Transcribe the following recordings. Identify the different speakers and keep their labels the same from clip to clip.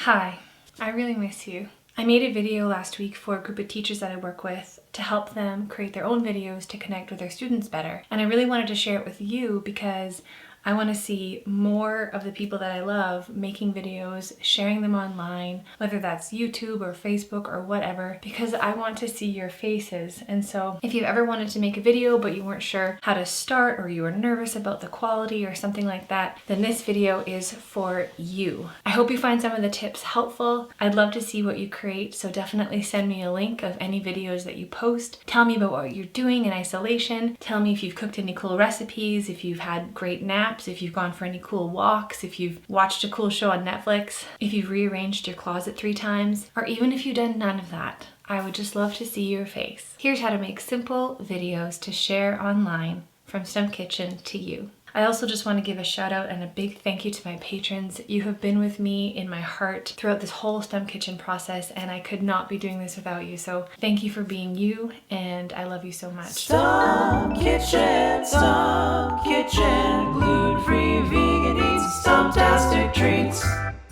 Speaker 1: Hi, I really miss you. I made a video last week for a group of teachers that I work with to help them create their own videos to connect with their students better. And I really wanted to share it with you because I want to see more of the people that I love making videos, sharing them online, whether that's YouTube or Facebook or whatever, because I want to see your faces. And so if you've ever wanted to make a video but you weren't sure how to start, or you were nervous about the quality or something like that, then this video is for you. I hope you find some of the tips helpful. I'd love to see what you create, so definitely send me a link of any videos that you post. Tell me about what you're doing in isolation. Tell me if you've cooked any cool recipes, if you've had great naps, if you've gone for any cool walks, if you've watched a cool show on Netflix, if you've rearranged your closet 3 times, or even if you've done none of that. I would just love to see your face. Here's how to make simple videos to share online from Stump Kitchen to you. I also just want to give a shout out and a big thank you to my patrons. You have been with me in my heart throughout this whole Stump Kitchen process, and I could not be doing this without you. So thank you for being you, and I love you so much.
Speaker 2: Stump Kitchen, gluten-free vegan eats, Stumptastic treats.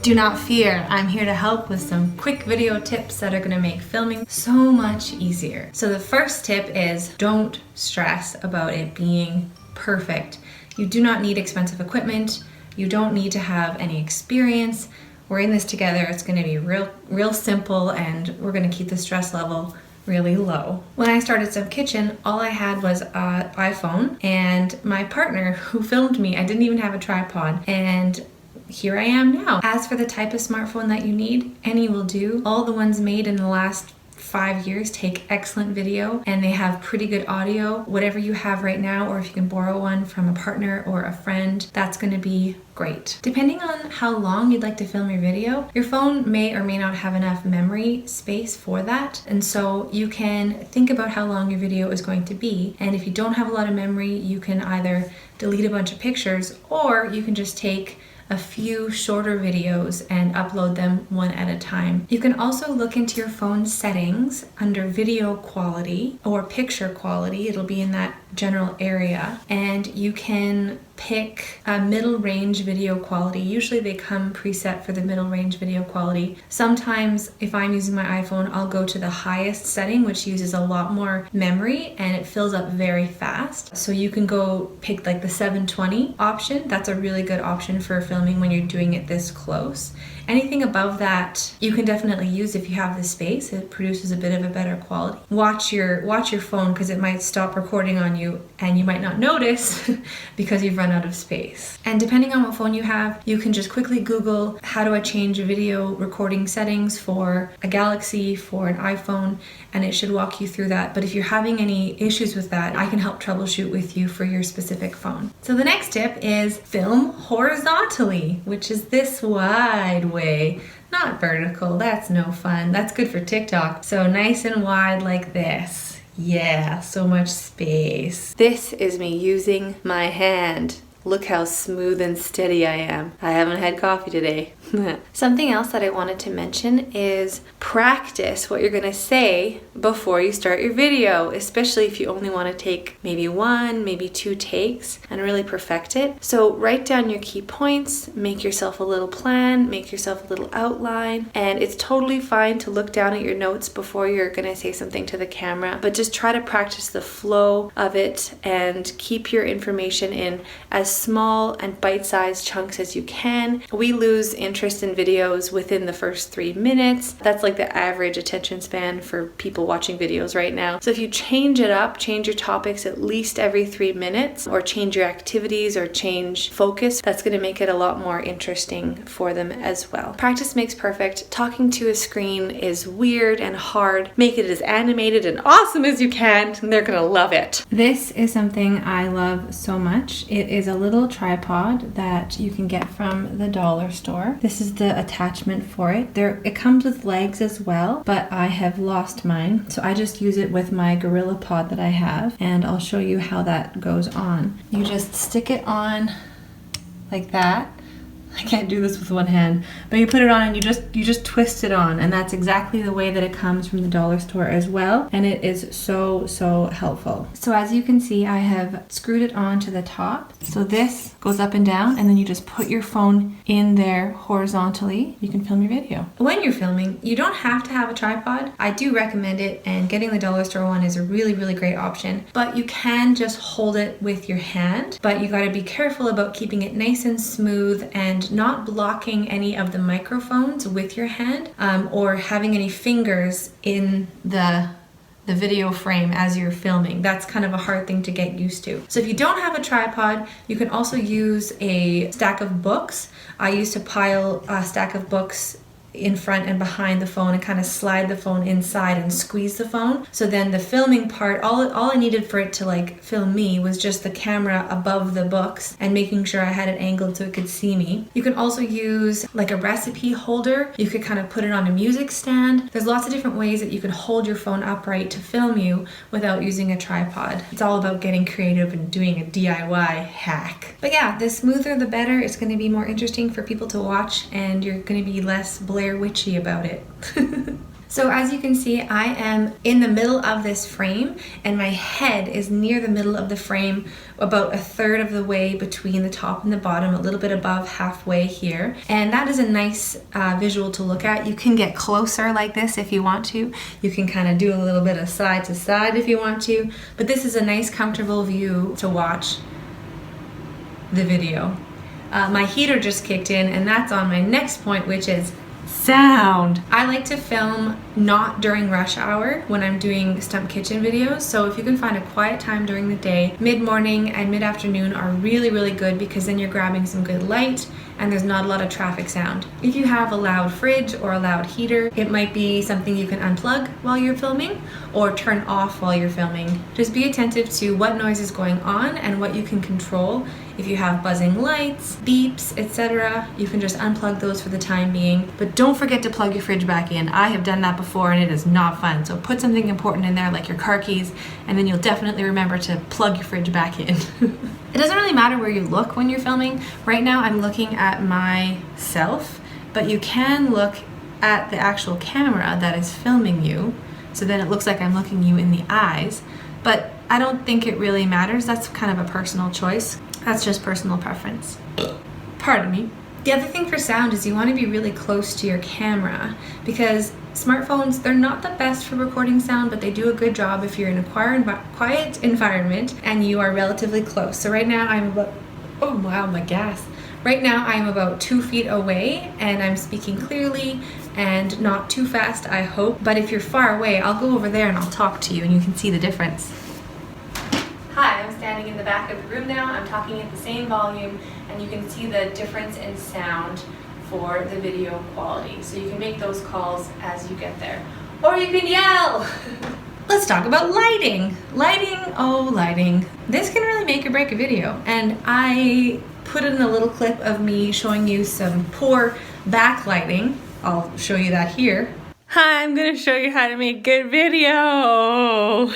Speaker 1: Do not fear, I'm here to help with some quick video tips that are going to make filming so much easier. So the first tip is don't stress about it being perfect. You do not need expensive equipment. You don't need to have any experience. We're in this together. It's going to be real simple, and we're going to keep the stress level really low. When I started Stump Kitchen, all I had was an iPhone, and my partner who filmed me, I didn't even have a tripod, and here I am now. As for the type of smartphone that you need, any will do. All the ones made in the last 5 years take excellent video, and they have pretty good audio. Whatever you have right now, or if you can borrow one from a partner or a friend, that's going to be great. Depending on how long you'd like to film your video, your phone may or may not have enough memory space for that, and so you can think about how long your video is going to be, and if you don't have a lot of memory, you can either delete a bunch of pictures, or you can just take a few shorter videos and upload them one at a time. You can also look into your phone settings under video quality or picture quality. It'll be in that general area, and you can pick a middle range video quality. Usually they come preset for the middle range video quality. Sometimes if I'm using my iPhone, I'll go to the highest setting, which uses a lot more memory and it fills up very fast. So you can go pick like the 720 option. That's a really good option for filming when you're doing it this close. Anything above that you can definitely use if you have the space. It produces a bit of a better quality. Watch your phone, because it might stop recording on you and you might not notice because you've run out of space. And depending on what phone you have, you can just quickly Google, how do I change video recording settings for a Galaxy, for an iPhone, and it should walk you through that. But if you're having any issues with that, I can help troubleshoot with you for your specific phone. So the next tip is film horizontally, which is this wide way, not vertical. That's no fun. That's good for TikTok. So nice and wide like this. Yeah, so much space. This is me using my hand. Look how smooth and steady I am. I haven't had coffee today. Something else that I wanted to mention is practice what you're gonna say before you start your video, especially if you only want to take maybe 1, maybe 2 takes and really perfect it. So write down your key points, make yourself a little plan, make yourself a little outline, and it's totally fine to look down at your notes before you're gonna say something to the camera, but just try to practice the flow of it and keep your information in as small and bite-sized chunks as you can. We lose interest in videos within the first 3 minutes. That's like the average attention span for people watching videos right now. So if you change it up, change your topics at least every 3 minutes, or change your activities or change focus, that's going to make it a lot more interesting for them as well. Practice makes perfect. Talking to a screen is weird and hard. Make it as animated and awesome as you can, and they're going to love it. This is something I love so much. It is a little tripod that you can get from the dollar store. This is the attachment for it. It comes with legs as well, but I have lost mine, so I just use it with my Gorilla Pod that I have, and I'll show you how that goes on. You just stick it on like that. I can't do this with one hand, but you put it on and you just twist it on, and that's exactly the way that it comes from the dollar store as well, and it is so helpful. So as you can see, I have screwed it on to the top. So this goes up and down, and then you just put your phone in there horizontally. You can film your video. When you're filming, you don't have to have a tripod. I do recommend it, and getting the dollar store one is a really great option, but you can just hold it with your hand, but you got to be careful about keeping it nice and smooth and not blocking any of the microphones with your hand, or having any fingers in the video frame as you're filming. That's kind of a hard thing to get used to. So if you don't have a tripod, you can also use a stack of books. I used to pile a stack of books in front and behind the phone and kind of slide the phone inside and squeeze the phone. So then the filming part, all I needed for it to like film me was just the camera above the books and making sure I had it angled so it could see me. You can also use like a recipe holder. You could kind of put it on a music stand. There's lots of different ways that you can hold your phone upright to film you without using a tripod. It's all about getting creative and doing a DIY hack. But yeah, the smoother the better. It's going to be more interesting for people to watch, and you're going to be less Blair Witchy about it. So as you can see, I am in the middle of this frame, and my head is near the middle of the frame, about a third of the way between the top and the bottom, a little bit above halfway here. And that is a nice visual to look at. You can get closer like this if you want to. You can kind of do a little bit of side to side if you want to, but this is a nice comfortable view to watch the video. My heater just kicked in, and that's on my next point, which is sound. I like to film not during rush hour when I'm doing Stump Kitchen videos. So if you can find a quiet time during the day, mid-morning and mid-afternoon are really good, because then you're grabbing some good light and there's not a lot of traffic sound. If you have a loud fridge or a loud heater, it might be something you can unplug while you're filming or turn off while you're filming. Just be attentive to what noise is going on and what you can control. If you have buzzing lights, beeps, etc., you can just unplug those for the time being. But don't forget to plug your fridge back in. I have done that before and it is not fun. So put something important in there like your car keys, and then you'll definitely remember to plug your fridge back in. It doesn't really matter where you look when you're filming. Right now I'm looking at myself, but you can look at the actual camera that is filming you. So then it looks like I'm looking you in the eyes. But I don't think it really matters. That's kind of a personal choice. That's just personal preference. Pardon me. The other thing for sound is you want to be really close to your camera, because smartphones, they're not the best for recording sound, but they do a good job if you're in a quiet environment and you are relatively close. So right now I'm about, oh wow, my gas. Right now I'm about 2 feet away and I'm speaking clearly and not too fast, I hope. But if you're far away, I'll go over there and I'll talk to you and you can see the difference. Hi, I'm standing in the back of the room now. I'm talking at the same volume, and you can see the difference in sound for the video quality. So you can make those calls as you get there. Or you can yell! Let's talk about lighting. Lighting, oh lighting. This can really make or break a video. And I put in a little clip of me showing you some poor backlighting. I'll show you that here. Hi, I'm gonna show you how to make good video.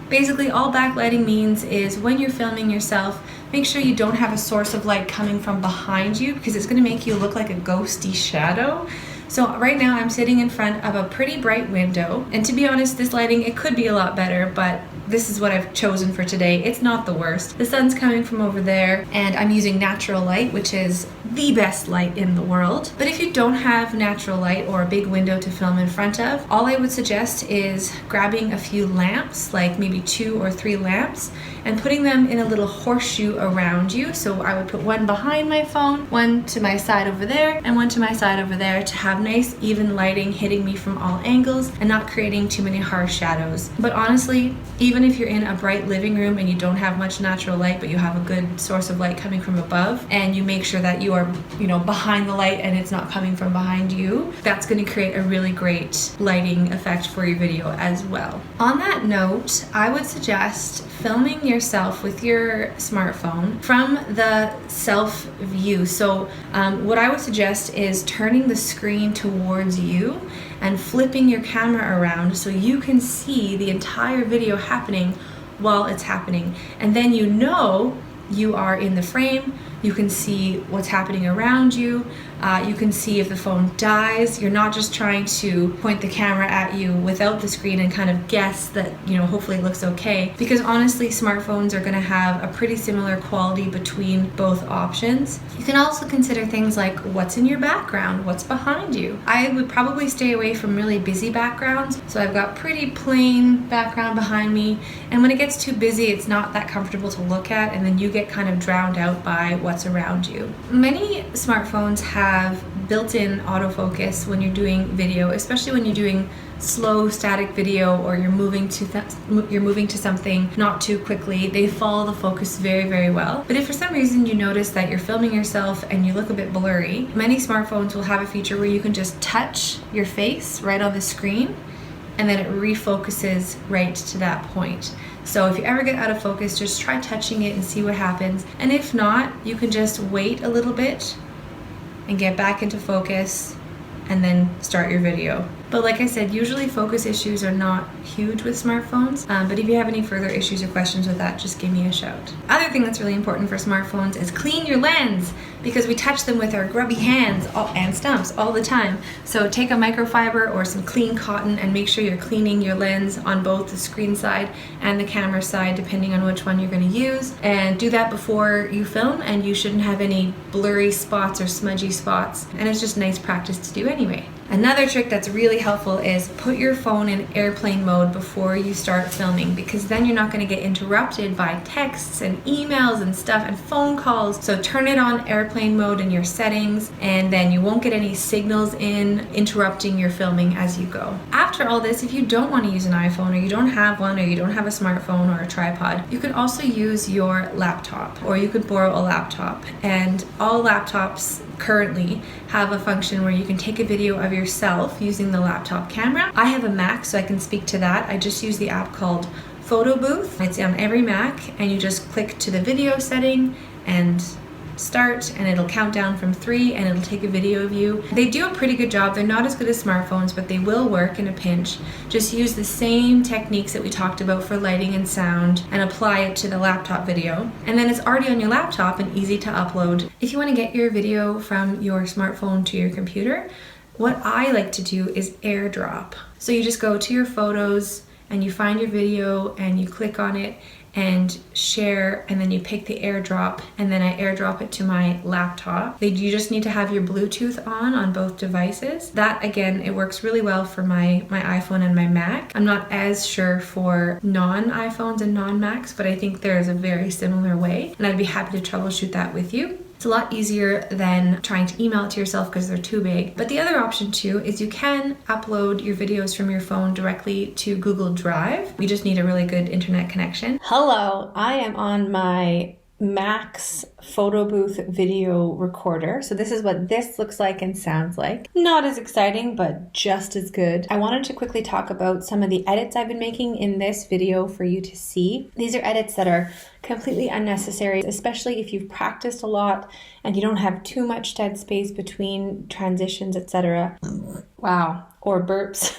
Speaker 1: Basically, all backlighting means is when you're filming yourself, make sure you don't have a source of light coming from behind you, because it's going to make you look like a ghosty shadow. So right now I'm sitting in front of a pretty bright window, and to be honest, this lighting, it could be a lot better, but this is what I've chosen for today. It's not the worst. The sun's coming from over there, and I'm using natural light, which is the best light in the world. But if you don't have natural light or a big window to film in front of, all I would suggest is grabbing a few lamps, like maybe 2 or 3 lamps, and putting them in a little horseshoe around you. So I would put one behind my phone, one to my side over there, and one to my side over there to have nice even lighting hitting me from all angles and not creating too many harsh shadows. But honestly, even if you're in a bright living room and you don't have much natural light, but you have a good source of light coming from above, and you make sure that you are, behind the light and it's not coming from behind you, that's going to create a really great lighting effect for your video as well. On that note, I would suggest filming yourself with your smartphone from the self view. So what I would suggest is turning the screen towards you and flipping your camera around so you can see the entire video happening while it's happening. And then you are in the frame, You can see what's happening around you. You can see if the phone dies. You're not just trying to point the camera at you without the screen and kind of guess that, hopefully it looks okay. Because honestly, smartphones are going to have a pretty similar quality between both options. You can also consider things like what's in your background, what's behind you. I would probably stay away from really busy backgrounds. So I've got pretty plain background behind me. And when it gets too busy, it's not that comfortable to look at, and then you get kind of drowned out by what's around you. Many smartphones have built-in autofocus when you're doing video, especially when you're doing slow static video or you're moving to something not too quickly. They follow the focus very, very well. But if for some reason you notice that you're filming yourself and you look a bit blurry, many smartphones will have a feature where you can just touch your face right on the screen, and then it refocuses right to that point. So if you ever get out of focus, just try touching it and see what happens. And if not, you can just wait a little bit and get back into focus and then start your video. But like I said, usually focus issues are not huge with smartphones, but if you have any further issues or questions with that, just give me a shout. Other thing that's really important for smartphones is clean your lens, because we touch them with our grubby hands and stumps all the time. So take a microfiber or some clean cotton and make sure you're cleaning your lens on both the screen side and the camera side, depending on which one you're going to use. And do that before you film, and you shouldn't have any blurry spots or smudgy spots. And it's just nice practice to do anyway. Another trick that's really helpful is put your phone in airplane mode before you start filming, because then you're not going to get interrupted by texts and emails and stuff and phone calls. So turn it on airplane mode in your settings, and then you won't get any signals interrupting your filming as you go. After all this, if you don't want to use an iPhone, or you don't have one, or you don't have a smartphone or a tripod, you can also use your laptop, or you could borrow a laptop. And all laptops currently have a function where you can take a video of yourself using the laptop camera. I have a Mac, so I can speak to that. I just use the app called Photo Booth. It's on every Mac, and you just click to the video setting and start, and it'll count down from 3 and it'll take a video of you. They do a pretty good job. They're not as good as smartphones, but they will work in a pinch. Just use the same techniques that we talked about for lighting and sound and apply it to the laptop video. And then it's already on your laptop and easy to upload. If you want to get your video from your smartphone to your computer, what I like to do is AirDrop. So you just go to your photos and you find your video and you click on it and share, and then you pick the AirDrop, and then I AirDrop it to my laptop. You just need to have your Bluetooth on both devices. That, again, it works really well for my iPhone and my Mac. I'm not as sure for non-iPhones and non-Macs, but I think there's a very similar way, and I'd be happy to troubleshoot that with you. It's a lot easier than trying to email it to yourself because they're too big. But the other option too is you can upload your videos from your phone directly to Google Drive. We just need a really good internet connection. Hello, I am on my Mac's Photo Booth video recorder. So this is what this looks like and sounds like. Not as exciting, but just as good. I wanted to quickly talk about some of the edits I've been making in this video for you to see. These are edits that are completely unnecessary, especially if you've practiced a lot and you don't have too much dead space between transitions, etc. Wow. Or burps.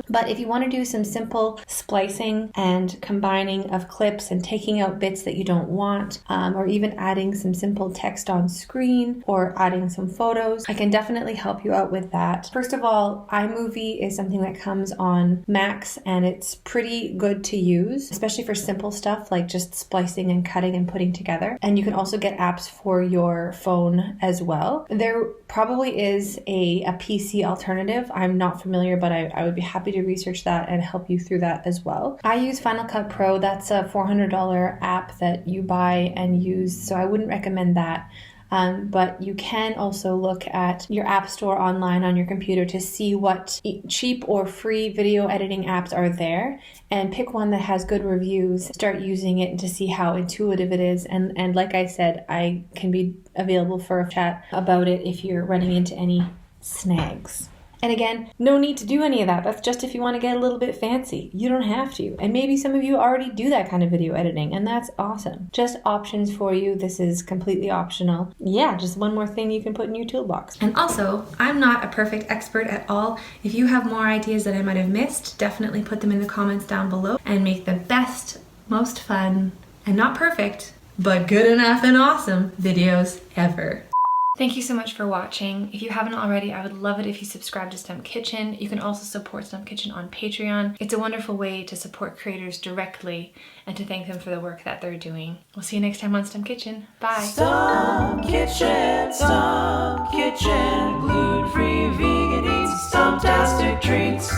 Speaker 1: But if you want to do some simple splicing and combining of clips and taking out bits that you don't want, or even adding some simple text on screen or adding some photos, I can definitely help you out with that. First of all, iMovie is something that comes on Macs, and it's pretty good to use, especially for simple stuff like just splicing and cutting and putting together. And you can also get apps for your phone as well. There probably is a PC alternative. I'm not familiar, but I would be happy to research that and help you through that as well. I use Final Cut Pro. That's a $400 app that you buy and use, so I wouldn't recommend that. But you can also look at your app store online on your computer to see what cheap or free video editing apps are there, and pick one that has good reviews. Start using it to see how intuitive it is. And like I said, I can be available for a chat about it if you're running into any snags. And again, no need to do any of that. That's just if you want to get a little bit fancy. You don't have to. And maybe some of you already do that kind of video editing, and that's awesome. Just options for you. This is completely optional. Yeah, just one more thing you can put in your toolbox. And also, I'm not a perfect expert at all. If you have more ideas that I might have missed, definitely put them in the comments down below and make the best, most fun, and not perfect but good enough and awesome videos ever. Thank you so much for watching. If you haven't already, I would love it if you subscribe to Stump Kitchen. You can also support Stump Kitchen on Patreon. It's a wonderful way to support creators directly and to thank them for the work that they're doing. We'll see you next time on Stump Kitchen. Bye.
Speaker 2: Stump Kitchen, gluten-free vegan eats Stumptastic treats.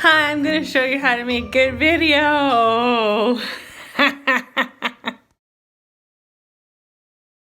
Speaker 1: Hi, I'm gonna show you how to make good video.